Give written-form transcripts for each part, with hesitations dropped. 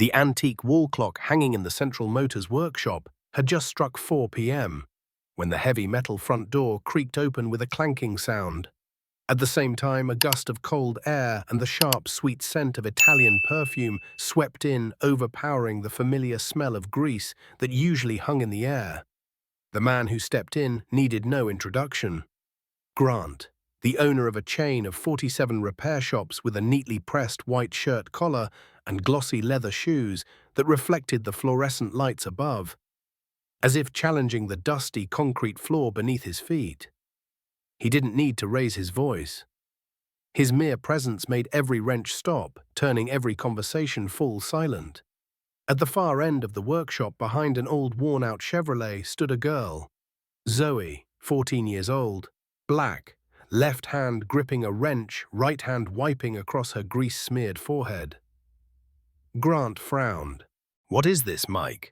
The antique wall clock hanging in the Central Motors workshop had just struck 4 p.m. when the heavy metal front door creaked open with a clanking sound. At the same time, a gust of cold air and the sharp, sweet scent of Italian perfume swept in, overpowering the familiar smell of grease that usually hung in the air. The man who stepped in needed no introduction. Grant, the owner of a chain of 47 repair shops with a neatly pressed white shirt collar and glossy leather shoes that reflected the fluorescent lights above, as if challenging the dusty concrete floor beneath his feet. He didn't need to raise his voice. His mere presence made every wrench stop, turning every conversation full silent. At the far end of the workshop, behind an old worn-out Chevrolet, stood a girl. Zoe, 14 years old, black, left hand gripping a wrench, right hand wiping across her grease-smeared forehead. Grant frowned. "What is this, Mike?"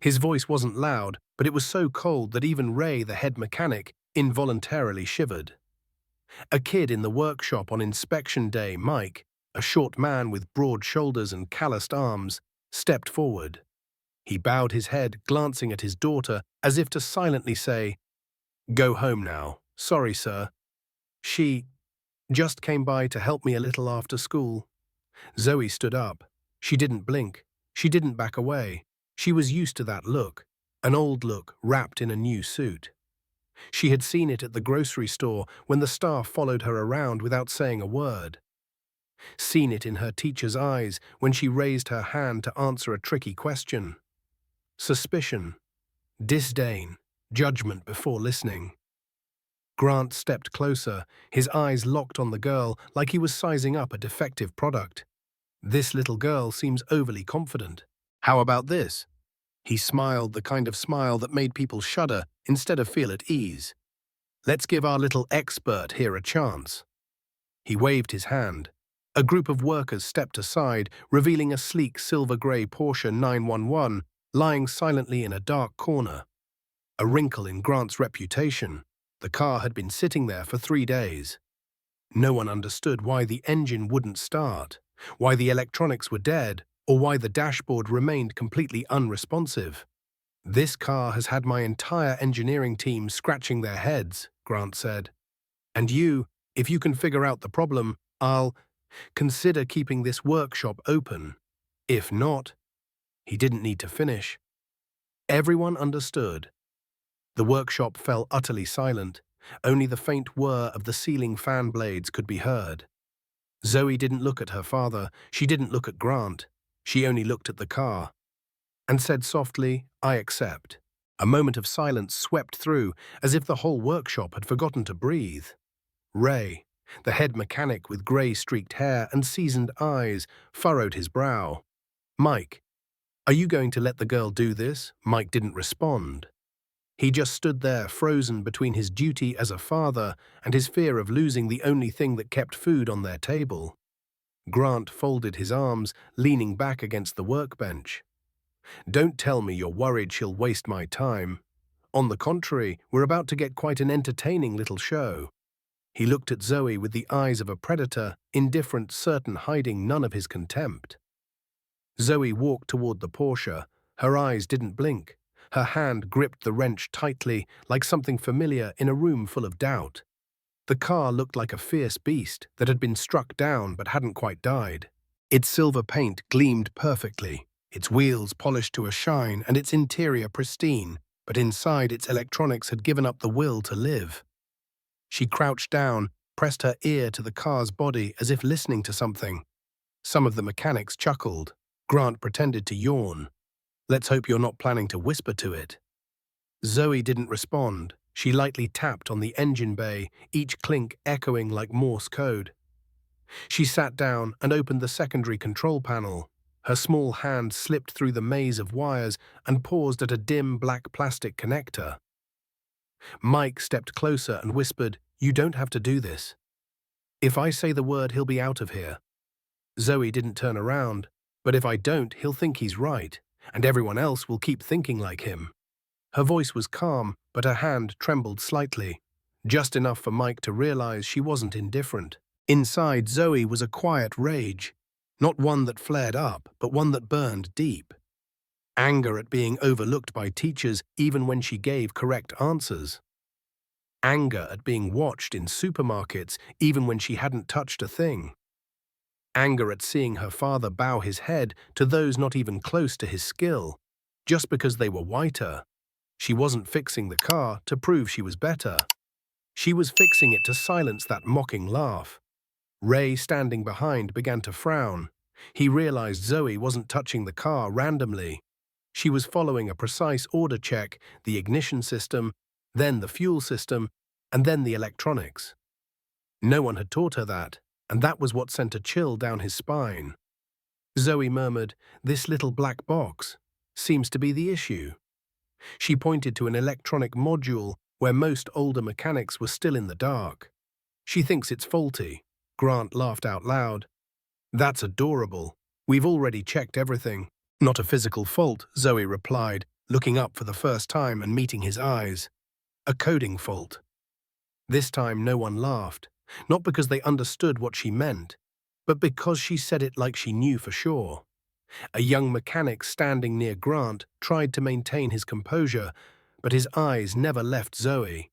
His voice wasn't loud, but it was so cold that even Ray, the head mechanic, involuntarily shivered. A kid in the workshop on inspection day, Mike, a short man with broad shoulders and calloused arms, stepped forward. He bowed his head, glancing at his daughter as if to silently say, "Go home now. Sorry, sir. She just came by to help me a little after school." Zoe stood up. She didn't blink. She didn't back away. She was used to that look, an old look wrapped in a new suit. She had seen it at the grocery store when the staff followed her around without saying a word. Seen it in her teacher's eyes when she raised her hand to answer a tricky question. Suspicion, disdain, judgment before listening. Grant stepped closer, his eyes locked on the girl like he was sizing up a defective product. "This little girl seems overly confident. How about this?" He smiled, the kind of smile that made people shudder instead of feel at ease. "Let's give our little expert here a chance." He waved his hand. A group of workers stepped aside, revealing a sleek silver-grey Porsche 911 lying silently in a dark corner. A wrinkle in Grant's reputation. The car had been sitting there for 3 days. No one understood why the engine wouldn't start, why the electronics were dead, or why the dashboard remained completely unresponsive. "This car has had my entire engineering team scratching their heads," Grant said. "And you, if you can figure out the problem, I'll consider keeping this workshop open. If not..." He didn't need to finish. Everyone understood. The workshop fell utterly silent. Only the faint whir of the ceiling fan blades could be heard. Zoe didn't look at her father. She didn't look at Grant. She only looked at the car and said softly, "I accept." A moment of silence swept through, as if the whole workshop had forgotten to breathe. Ray, the head mechanic with grey-streaked hair and seasoned eyes, furrowed his brow. "Mike, are you going to let the girl do this?" Mike didn't respond. He just stood there, frozen between his duty as a father and his fear of losing the only thing that kept food on their table. Grant folded his arms, leaning back against the workbench. "Don't tell me you're worried she'll waste my time. On the contrary, we're about to get quite an entertaining little show." He looked at Zoe with the eyes of a predator, indifferent, certain, hiding none of his contempt. Zoe walked toward the Porsche. Her eyes didn't blink. Her hand gripped the wrench tightly, like something familiar in a room full of doubt. The car looked like a fierce beast that had been struck down but hadn't quite died. Its silver paint gleamed perfectly, its wheels polished to a shine and its interior pristine, but inside its electronics had given up the will to live. She crouched down, pressed her ear to the car's body as if listening to something. Some of the mechanics chuckled. Grant pretended to yawn. "Let's hope you're not planning to whisper to it." Zoe didn't respond. She lightly tapped on the engine bay, each clink echoing like Morse code. She sat down and opened the secondary control panel. Her small hand slipped through the maze of wires and paused at a dim black plastic connector. Mike stepped closer and whispered, "You don't have to do this. If I say the word, he'll be out of here." Zoe didn't turn around. "But if I don't, he'll think he's right, and everyone else will keep thinking like him." Her voice was calm, but her hand trembled slightly, just enough for Mike to realize she wasn't indifferent. Inside Zoe was a quiet rage. Not one that flared up, but one that burned deep. Anger at being overlooked by teachers even when she gave correct answers. Anger at being watched in supermarkets even when she hadn't touched a thing. Anger at seeing her father bow his head to those not even close to his skill, just because they were whiter. She wasn't fixing the car to prove she was better. She was fixing it to silence that mocking laugh. Ray, standing behind, began to frown. He realized Zoe wasn't touching the car randomly. She was following a precise order check, the ignition system, then the fuel system, and then the electronics. No one had taught her that, and that was what sent a chill down his spine. Zoe murmured, "This little black box seems to be the issue." She pointed to an electronic module where most older mechanics were still in the dark. "She thinks it's faulty." Grant laughed out loud. "That's adorable. We've already checked everything." "Not a physical fault," Zoe replied, looking up for the first time and meeting his eyes. "A coding fault." This time no one laughed, not because they understood what she meant, but because she said it like she knew for sure. A young mechanic standing near Grant tried to maintain his composure, but his eyes never left Zoe.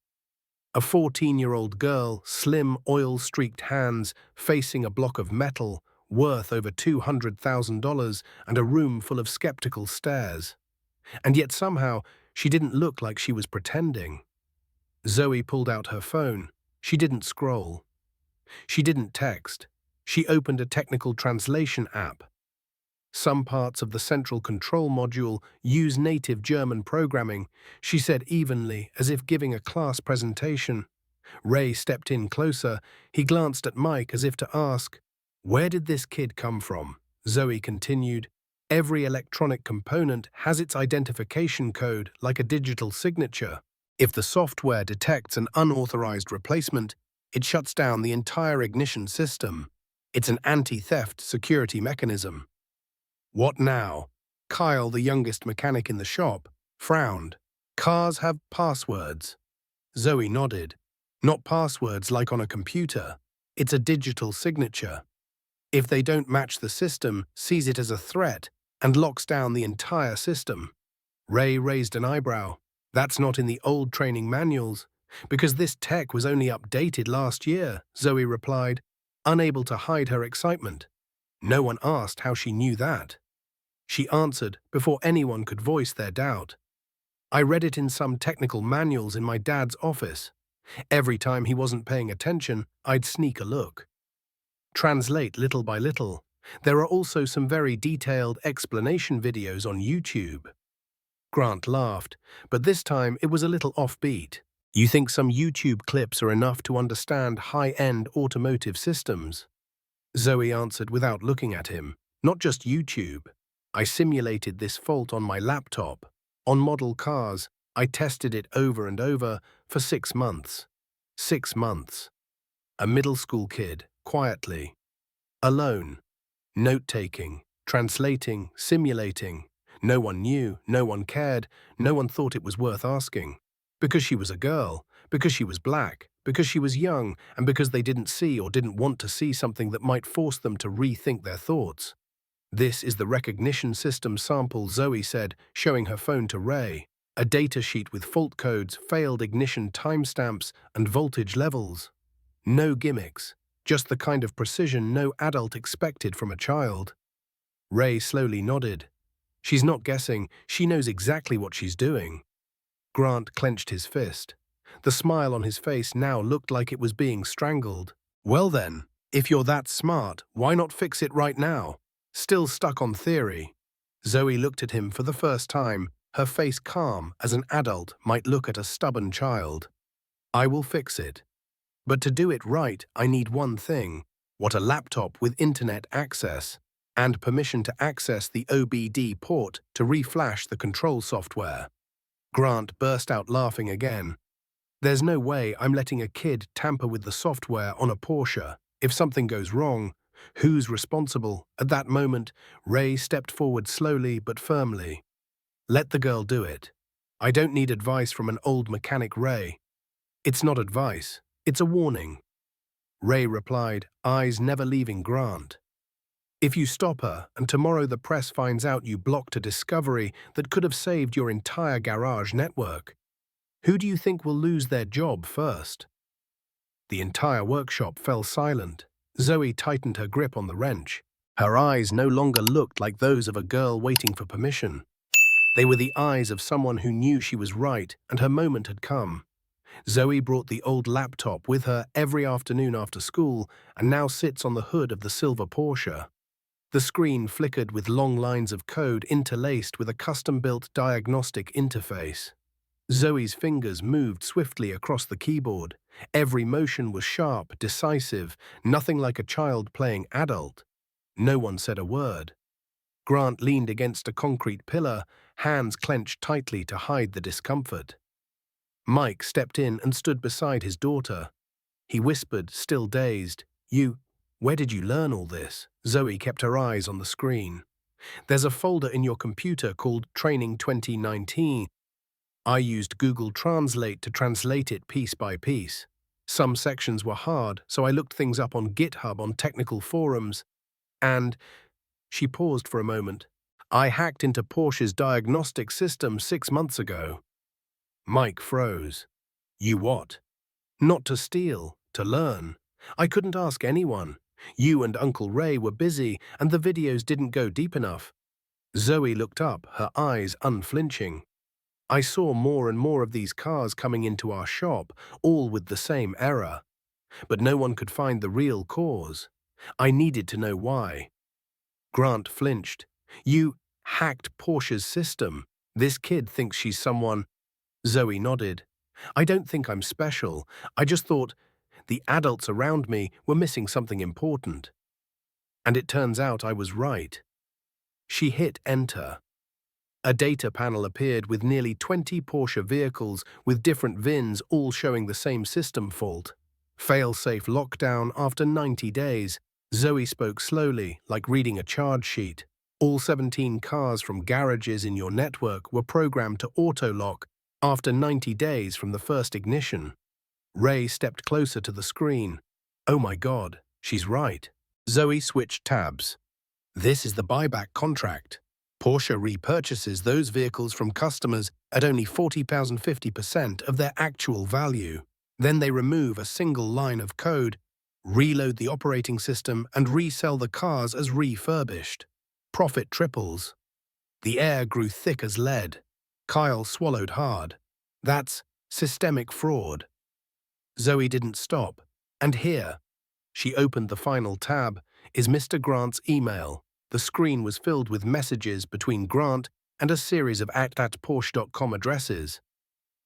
A 14-year-old girl, slim, oil-streaked hands, facing a block of metal, worth over $200,000 and a room full of skeptical stares. And yet somehow, she didn't look like she was pretending. Zoe pulled out her phone. She didn't scroll. She didn't text. She opened a technical translation app. Some parts of the central control module use native German programming, she said evenly, as if giving a class presentation. Ray stepped in closer. He glanced at Mike as if to ask, "Where did this kid come from?" Zoe continued, "Every electronic component has its identification code like a digital signature. If the software detects an unauthorized replacement, it shuts down the entire ignition system. It's an anti-theft security mechanism." "What now?" Kyle, the youngest mechanic in the shop, frowned. "Cars have passwords." Zoe nodded. "Not passwords like on a computer. It's a digital signature. If they don't match, the system sees it as a threat and locks down the entire system." Ray raised an eyebrow. "That's not in the old training manuals, because this tech was only updated last year," Zoe replied, unable to hide her excitement. No one asked how she knew that. She answered before anyone could voice their doubt. "I read it in some technical manuals in my dad's office. Every time he wasn't paying attention, I'd sneak a look." Translate little by little. There are also some very detailed explanation videos on YouTube. Grant laughed, but this time it was a little offbeat. "You think some YouTube clips are enough to understand high-end automotive systems?" Zoe answered without looking at him. "Not just YouTube. I simulated this fault on my laptop. On model cars, I tested it over and over for 6 months. 6 months. A middle school kid, quietly. Alone. Note-taking, translating, simulating. No one knew, no one cared, no one thought it was worth asking. Because she was a girl, because she was black, because she was young, and because they didn't see or didn't want to see something that might force them to rethink their thoughts. This is the recognition system sample," Zoe said, showing her phone to Ray. "A data sheet with fault codes, failed ignition timestamps, and voltage levels. No gimmicks, just the kind of precision no adult expected from a child." Ray slowly nodded. "She's not guessing, she knows exactly what she's doing." Grant clenched his fist. The smile on his face now looked like it was being strangled. "Well then, if you're that smart, why not fix it right now? Still stuck on theory?" Zoe looked at him for the first time, her face calm as an adult might look at a stubborn child. "I will fix it. But to do it right, I need one thing. What, a laptop with internet access and permission to access the OBD port to reflash the control software." Grant burst out laughing again. "There's no way I'm letting a kid tamper with the software on a Porsche. If something goes wrong, who's responsible?" At that moment, Ray stepped forward slowly but firmly. "Let the girl do it. I don't need advice from an old mechanic, Ray." "It's not advice, it's a warning," Ray replied, eyes never leaving Grant. If you stop her and tomorrow the press finds out you blocked a discovery that could have saved your entire garage network, who do you think will lose their job first? The entire workshop fell silent. Zoe tightened her grip on the wrench. Her eyes no longer looked like those of a girl waiting for permission. They were the eyes of someone who knew she was right and her moment had come. Zoe brought the old laptop with her every afternoon after school and now sits on the hood of the silver Porsche. The screen flickered with long lines of code interlaced with a custom-built diagnostic interface. Zoe's fingers moved swiftly across the keyboard. Every motion was sharp, decisive, nothing like a child playing adult. No one said a word. Grant leaned against a concrete pillar, hands clenched tightly to hide the discomfort. Mike stepped in and stood beside his daughter. He whispered, still dazed, where did you learn all this?" Zoe kept her eyes on the screen. "There's a folder in your computer called Training 2019. I used Google Translate to translate it piece by piece. Some sections were hard, so I looked things up on GitHub on technical forums. And," she paused for a moment, "I hacked into Porsche's diagnostic system 6 months ago." Mike froze. "You what?" "Not to steal, to learn. I couldn't ask anyone. You and Uncle Ray were busy, and the videos didn't go deep enough." Zoe looked up, her eyes unflinching. "I saw more and more of these cars coming into our shop, all with the same error. But no one could find the real cause. I needed to know why." Grant flinched. "You hacked Porsche's system. This kid thinks she's someone." Zoe nodded. "I don't think I'm special. I just thought the adults around me were missing something important. And it turns out I was right." She hit enter. A data panel appeared with nearly 20 Porsche vehicles with different VINs all showing the same system fault. Fail-safe lockdown after 90 days. Zoe spoke slowly, like reading a charge sheet. All 17 cars from garages in your network were programmed to auto-lock after 90 days from the first ignition. Ray stepped closer to the screen. "Oh my God, she's right." Zoe switched tabs. "This is the buyback contract. Porsche repurchases those vehicles from customers at only 40,050% of their actual value. Then they remove a single line of code, reload the operating system, and resell the cars as refurbished. Profit triples." The air grew thick as lead. Kyle swallowed hard. "That's systemic fraud." Zoe didn't stop. "And here," she opened the final tab, "is Mr. Grant's email." The screen was filled with messages between Grant and a series of @Porsche.com addresses.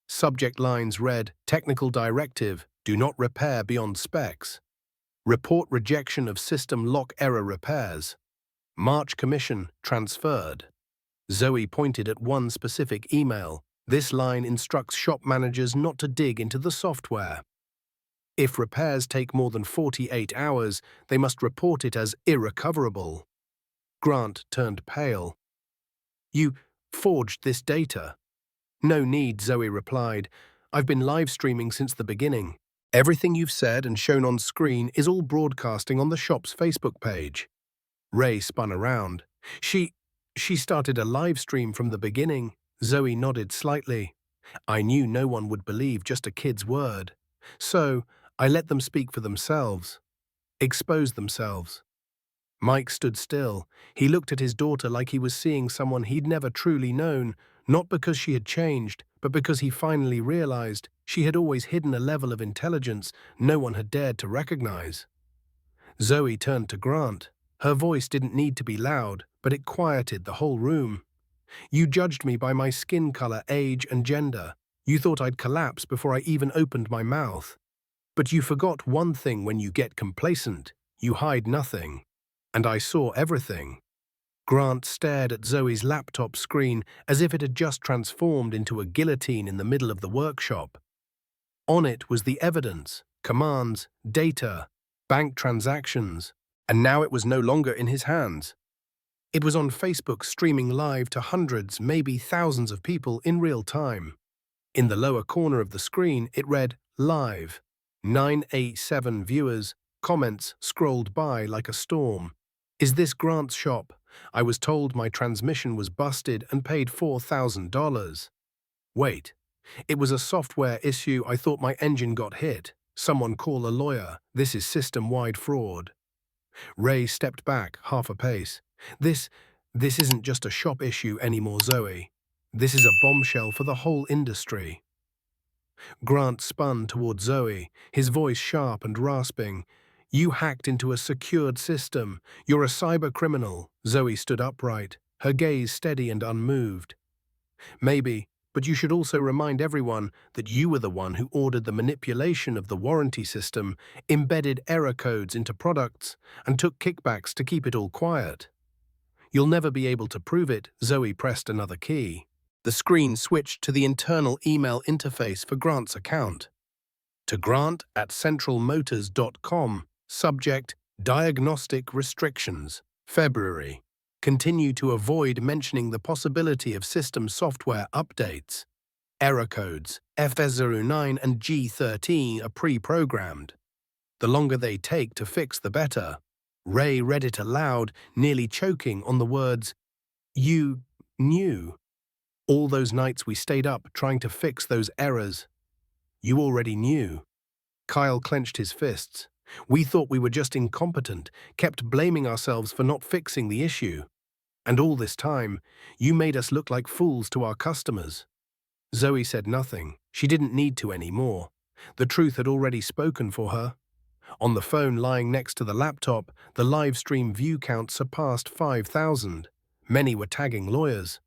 Subject lines read, "Technical Directive, do not repair beyond specs. Report rejection of system lock error repairs. March commission transferred." Zoe pointed at one specific email. "This line instructs shop managers not to dig into the software. If repairs take more than 48 hours, they must report it as irrecoverable." Grant turned pale. "You forged this data?" "No need," Zoe replied. "I've been live streaming since the beginning. Everything you've said and shown on screen is all broadcasting on the shop's Facebook page." Ray spun around. She started a live stream from the beginning." Zoe nodded slightly. "I knew no one would believe just a kid's word. So I let them speak for themselves. Expose themselves." Mike stood still. He looked at his daughter like he was seeing someone he'd never truly known, not because she had changed, but because he finally realized she had always hidden a level of intelligence no one had dared to recognize. Zoe turned to Grant. Her voice didn't need to be loud, but it quieted the whole room. "You judged me by my skin color, age, and gender. You thought I'd collapse before I even opened my mouth. But you forgot one thing when you get complacent. You hide nothing. And I saw everything." Grant stared at Zoe's laptop screen as if it had just transformed into a guillotine in the middle of the workshop. On it was the evidence, commands, data, bank transactions, and now it was no longer in his hands. It was on Facebook streaming live to hundreds, maybe thousands of people in real time. In the lower corner of the screen, it read, "Live." 987 viewers, comments scrolled by like a storm. Is this Grant's shop? I was told my transmission was busted and paid $4,000. Wait, it was a software issue. I thought my engine got hit. Someone call a lawyer. This is system-wide fraud. Ray stepped back half a pace. This isn't just a shop issue anymore, Zoe. This is a bombshell for the whole industry. Grant spun toward Zoe, his voice sharp and rasping. You hacked into a secured system. You're a cyber criminal. Zoe stood upright, her gaze steady and unmoved. Maybe, but you should also remind everyone that you were the one who ordered the manipulation of the warranty system, embedded error codes into products, and took kickbacks to keep it all quiet. You'll never be able to prove it. Zoe pressed another key. The screen switched to the internal email interface for Grant's account. To grant@centralmotors.com, subject, diagnostic restrictions, February. Continue to avoid mentioning the possibility of system software updates. Error codes, FS09 and G13 are pre-programmed. The longer they take to fix, the better. Ray read it aloud, nearly choking on the words, You knew. All those nights we stayed up trying to fix those errors. You already knew. Kyle clenched his fists. We thought we were just incompetent, kept blaming ourselves for not fixing the issue. And all this time, you made us look like fools to our customers. Zoe said nothing. She didn't need to anymore. The truth had already spoken for her. On the phone lying next to the laptop, the live stream view count surpassed 5,000. Many were tagging lawyers.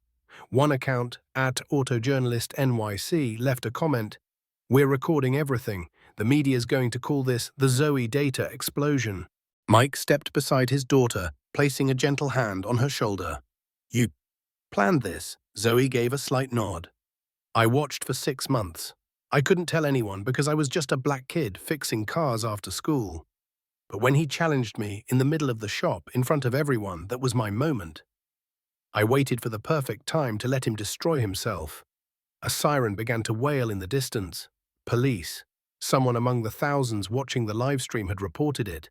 One account, @AutoJournalist NYC, left a comment, We're recording everything. The media's going to call this the Zoe data explosion. Mike stepped beside his daughter, placing a gentle hand on her shoulder. You planned this? Zoe gave a slight nod. I watched for 6 months. I couldn't tell anyone because I was just a black kid fixing cars after school. But when he challenged me in the middle of the shop in front of everyone, that was my moment. I waited for the perfect time to let him destroy himself. A siren began to wail in the distance. Police. Someone among the thousands watching the live stream had reported it.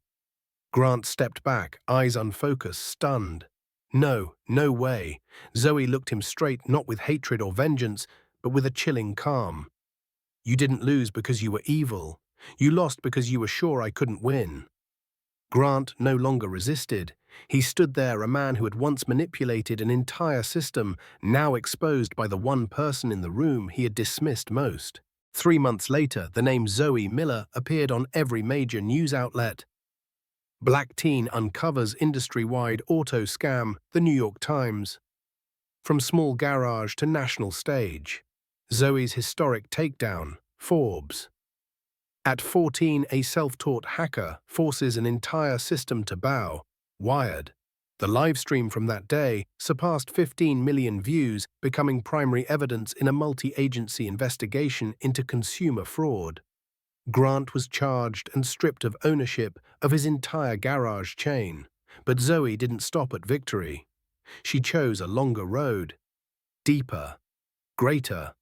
Grant stepped back, eyes unfocused, stunned. No way. Zoe looked him straight, not with hatred or vengeance, but with a chilling calm. You didn't lose because you were evil. You lost because you were sure I couldn't win. Grant no longer resisted. He stood there, a man who had once manipulated an entire system, now exposed by the one person in the room he had dismissed most. 3 months later, the name Zoe Miller appeared on every major news outlet. Black teen uncovers industry-wide auto scam, The New York Times. From small garage to national stage. Zoe's historic takedown, Forbes. At 14, a self-taught hacker forces an entire system to bow, Wired. The live stream from that day surpassed 15 million views, becoming primary evidence in a multi-agency investigation into consumer fraud. Grant was charged and stripped of ownership of his entire garage chain. But Zoe didn't stop at victory. She chose a longer road. Deeper. Greater.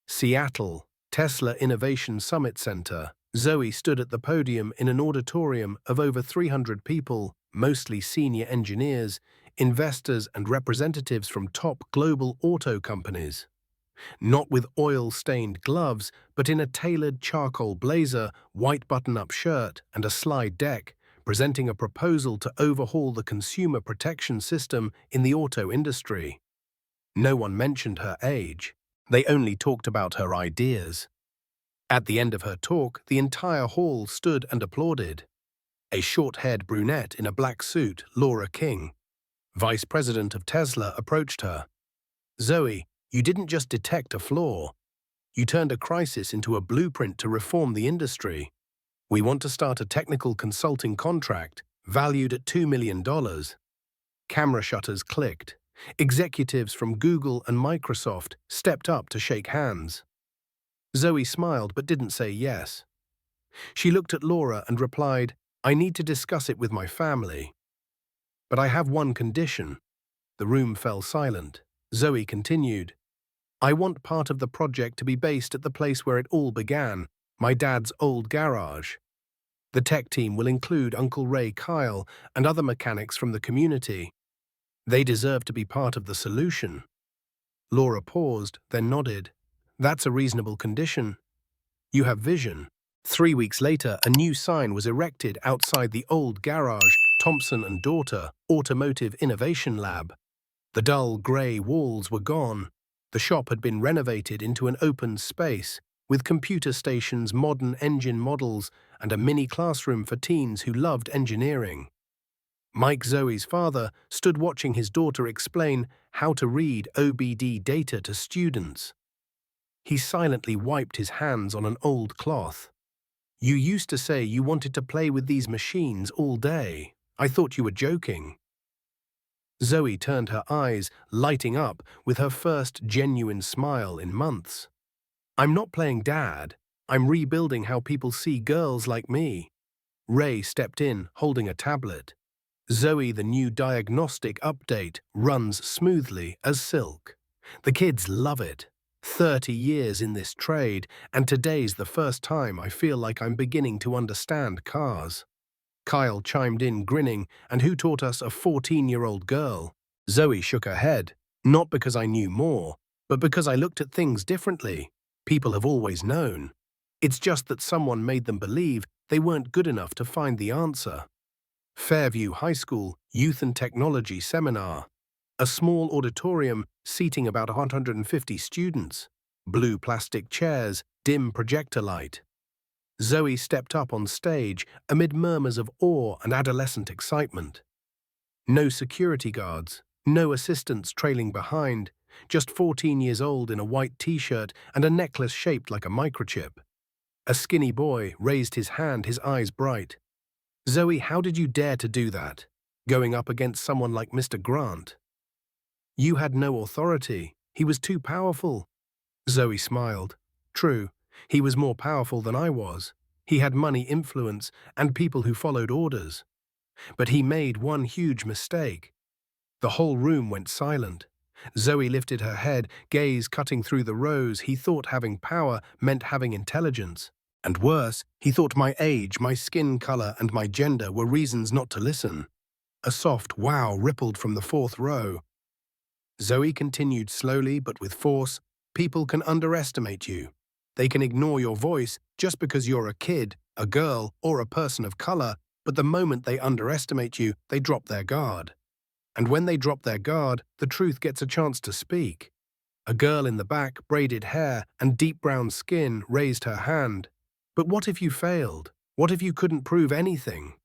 Seattle, Tesla Innovation Summit Center. Zoe stood at the podium in an auditorium of over 300 people, mostly senior engineers, investors and representatives from top global auto companies. Not with oil-stained gloves, but in a tailored charcoal blazer, white button-up shirt, and a slide deck, presenting a proposal to overhaul the consumer protection system in the auto industry. No one mentioned her age. They only talked about her ideas. At the end of her talk, the entire hall stood and applauded. A short-haired brunette in a black suit, Laura King, vice president of Tesla, approached her. Zoe, you didn't just detect a flaw. You turned a crisis into a blueprint to reform the industry. We want to start a technical consulting contract, valued at $2 million. Camera shutters clicked. Executives from Google and Microsoft stepped up to shake hands. Zoe smiled but didn't say yes. She looked at Laura and replied, I need to discuss it with my family. But I have one condition. The room fell silent. Zoe continued, I want part of the project to be based at the place where it all began, my dad's old garage. The tech team will include Uncle Ray, Kyle, and other mechanics from the community. They deserve to be part of the solution. Laura paused, then nodded. That's a reasonable condition. You have vision. 3 weeks later, a new sign was erected outside the old garage, Thompson and Daughter Automotive Innovation Lab. The dull grey walls were gone. The shop had been renovated into an open space, with computer stations, modern engine models, and a mini classroom for teens who loved engineering. Mike, Zoe's father, stood watching his daughter explain how to read OBD data to students. He silently wiped his hands on an old cloth. You used to say you wanted to play with these machines all day. I thought you were joking. Zoe turned her eyes, lighting up with her first genuine smile in months. I'm not playing dad. I'm rebuilding how people see girls like me. Ray stepped in, holding a tablet. Zoe, the new diagnostic update, runs smoothly as silk. The kids love it. 30 years in this trade, and today's the first time I feel like I'm beginning to understand cars. Kyle chimed in, grinning, and who taught us a 14-year-old girl? Zoe shook her head, not because I knew more, but because I looked at things differently. People have always known. It's just that someone made them believe they weren't good enough to find the answer. Fairview High School Youth and Technology Seminar. A small auditorium seating about 150 students. Blue plastic chairs, dim projector light. Zoe stepped up on stage amid murmurs of awe and adolescent excitement. No security guards, no assistants trailing behind, just 14 years old in a white t-shirt and a necklace shaped like a microchip. A skinny boy raised his hand, his eyes bright. Zoe, how did you dare to do that? Going up against someone like Mr. Grant? You had no authority. He was too powerful. Zoe smiled. True, he was more powerful than I was. He had money, influence, and people who followed orders. But he made one huge mistake. The whole room went silent. Zoe lifted her head, gaze cutting through the rows. He thought having power meant having intelligence. And worse, he thought my age, my skin color, and my gender were reasons not to listen. A soft wow rippled from the fourth row. Zoe continued slowly but with force. People can underestimate you. They can ignore your voice just because you're a kid, a girl, or a person of color, but the moment they underestimate you, they drop their guard. And when they drop their guard, the truth gets a chance to speak. A girl in the back, braided hair and deep brown skin, raised her hand. But what if you failed? What if you couldn't prove anything?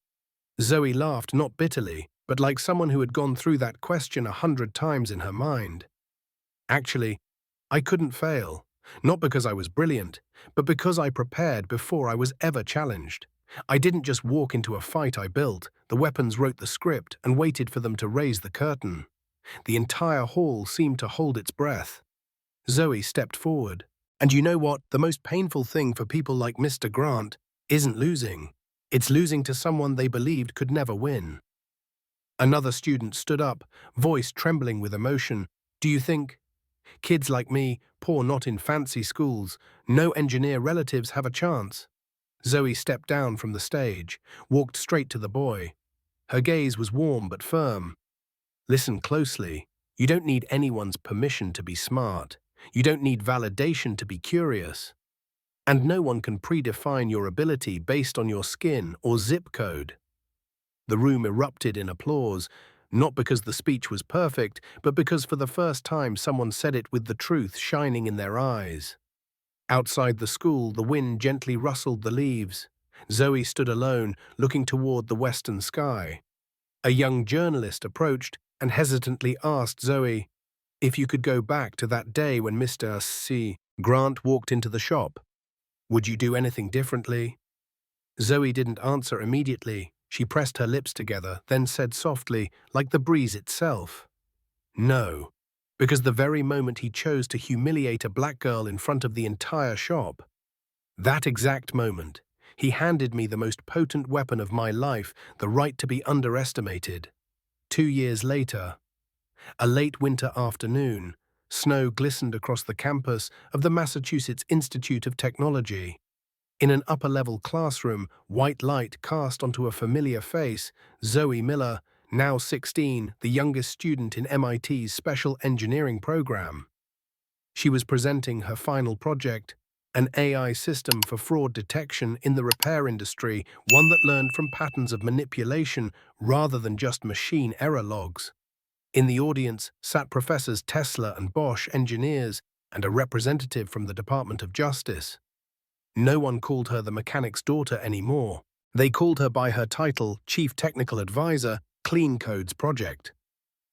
Zoe laughed, not bitterly, but like someone who had gone through that question 100 times in her mind. Actually, I couldn't fail, not because I was brilliant, but because I prepared before I was ever challenged. I didn't just walk into a fight I built, the weapons wrote the script and waited for them to raise the curtain. The entire hall seemed to hold its breath. Zoe stepped forward. And you know what? The most painful thing for people like Mr. Grant isn't losing. It's losing to someone they believed could never win. Another student stood up, voice trembling with emotion. Do you think? Kids like me, poor not in fancy schools, no engineer relatives have a chance. Zoe stepped down from the stage, walked straight to the boy. Her gaze was warm but firm. Listen closely. You don't need anyone's permission to be smart. You don't need validation to be curious. And no one can predefine your ability based on your skin or zip code. The room erupted in applause, not because the speech was perfect, but because for the first time someone said it with the truth shining in their eyes. Outside the school, the wind gently rustled the leaves. Zoe stood alone, looking toward the western sky. A young journalist approached and hesitantly asked Zoe if you could go back to that day when Mr. C. Grant walked into the shop. Would you do anything differently? Zoe didn't answer immediately. She pressed her lips together, then said softly, like the breeze itself, no, because the very moment he chose to humiliate a black girl in front of the entire shop, that exact moment, he handed me the most potent weapon of my life, the right to be underestimated. 2 years later, a late winter afternoon, snow glistened across the campus of the Massachusetts Institute of Technology. In an upper-level classroom, white light cast onto a familiar face, Zoe Miller, now 16, the youngest student in MIT's special engineering program. She was presenting her final project, an AI system for fraud detection in the repair industry, one that learned from patterns of manipulation rather than just machine error logs. In the audience sat Professors Tesla and Bosch engineers and a representative from the Department of Justice. No one called her the mechanic's daughter anymore. They called her by her title, Chief Technical Advisor, Clean Codes Project.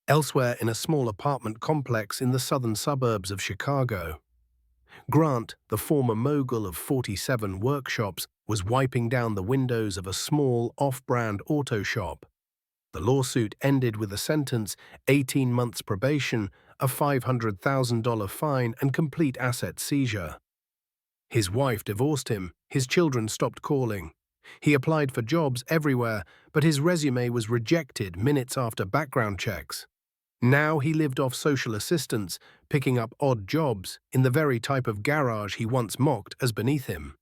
Elsewhere in a small apartment complex in the southern suburbs of Chicago, Grant, the former mogul of 47 workshops, was wiping down the windows of a small, off-brand auto shop. The lawsuit ended with a sentence, 18 months probation, a $500,000 fine, and complete asset seizure. His wife divorced him, his children stopped calling. He applied for jobs everywhere, but his resume was rejected minutes after background checks. Now he lived off social assistance, picking up odd jobs in the very type of garage he once mocked as beneath him.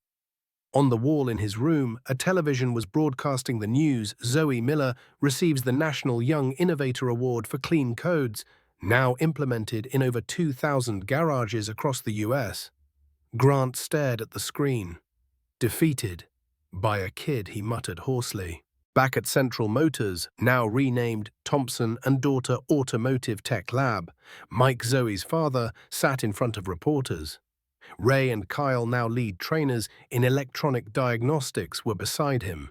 On the wall in his room, a television was broadcasting the news. Zoe Miller receives the National Young Innovator Award for Clean Codes, now implemented in over 2,000 garages across the US. Grant stared at the screen. Defeated. By a kid, he muttered hoarsely. Back at Central Motors, now renamed Thompson and Daughter Automotive Tech Lab, Mike, Zoe's father, sat in front of reporters. Ray and Kyle, now lead trainers in electronic diagnostics, were beside him.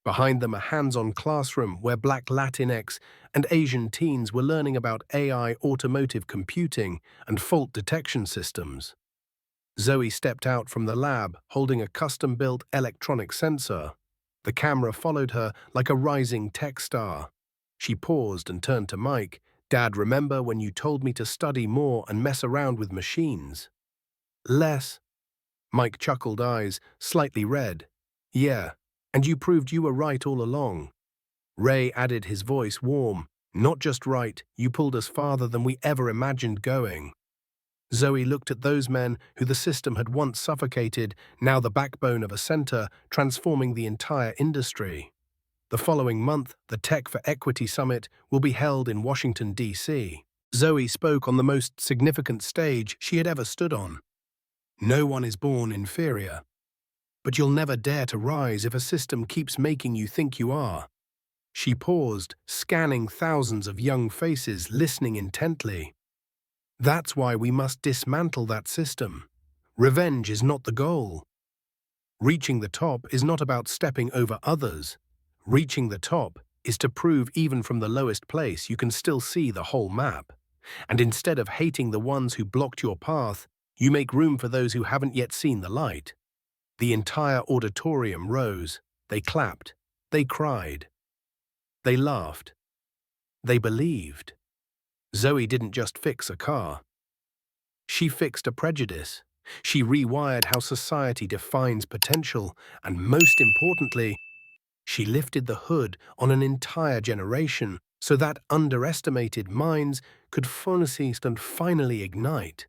Behind them, a hands-on classroom where Black Latinx and Asian teens were learning about AI, automotive computing, and fault detection systems. Zoe stepped out from the lab, holding a custom-built electronic sensor. The camera followed her like a rising tech star. She paused and turned to Mike. "Dad, remember when you told me to study more and mess around with machines?" "Less." Mike chuckled, eyes slightly red. "Yeah, and you proved you were right all along." Ray added, his voice warm. "Not just right, you pulled us farther than we ever imagined going." Zoe looked at those men who the system had once suffocated, now the backbone of a center, transforming the entire industry. The following month, the Tech for Equity Summit will be held in Washington, D.C. Zoe spoke on the most significant stage she had ever stood on. "No one is born inferior. But you'll never dare to rise if a system keeps making you think you are." She paused, scanning thousands of young faces, listening intently. "That's why we must dismantle that system. Revenge is not the goal. Reaching the top is not about stepping over others. Reaching the top is to prove even from the lowest place you can still see the whole map. And instead of hating the ones who blocked your path, you make room for those who haven't yet seen the light." The entire auditorium rose. They clapped. They cried. They laughed. They believed. Zoe didn't just fix a car. She fixed a prejudice. She rewired how society defines potential, and most importantly, she lifted the hood on an entire generation so that underestimated minds could finally ignite.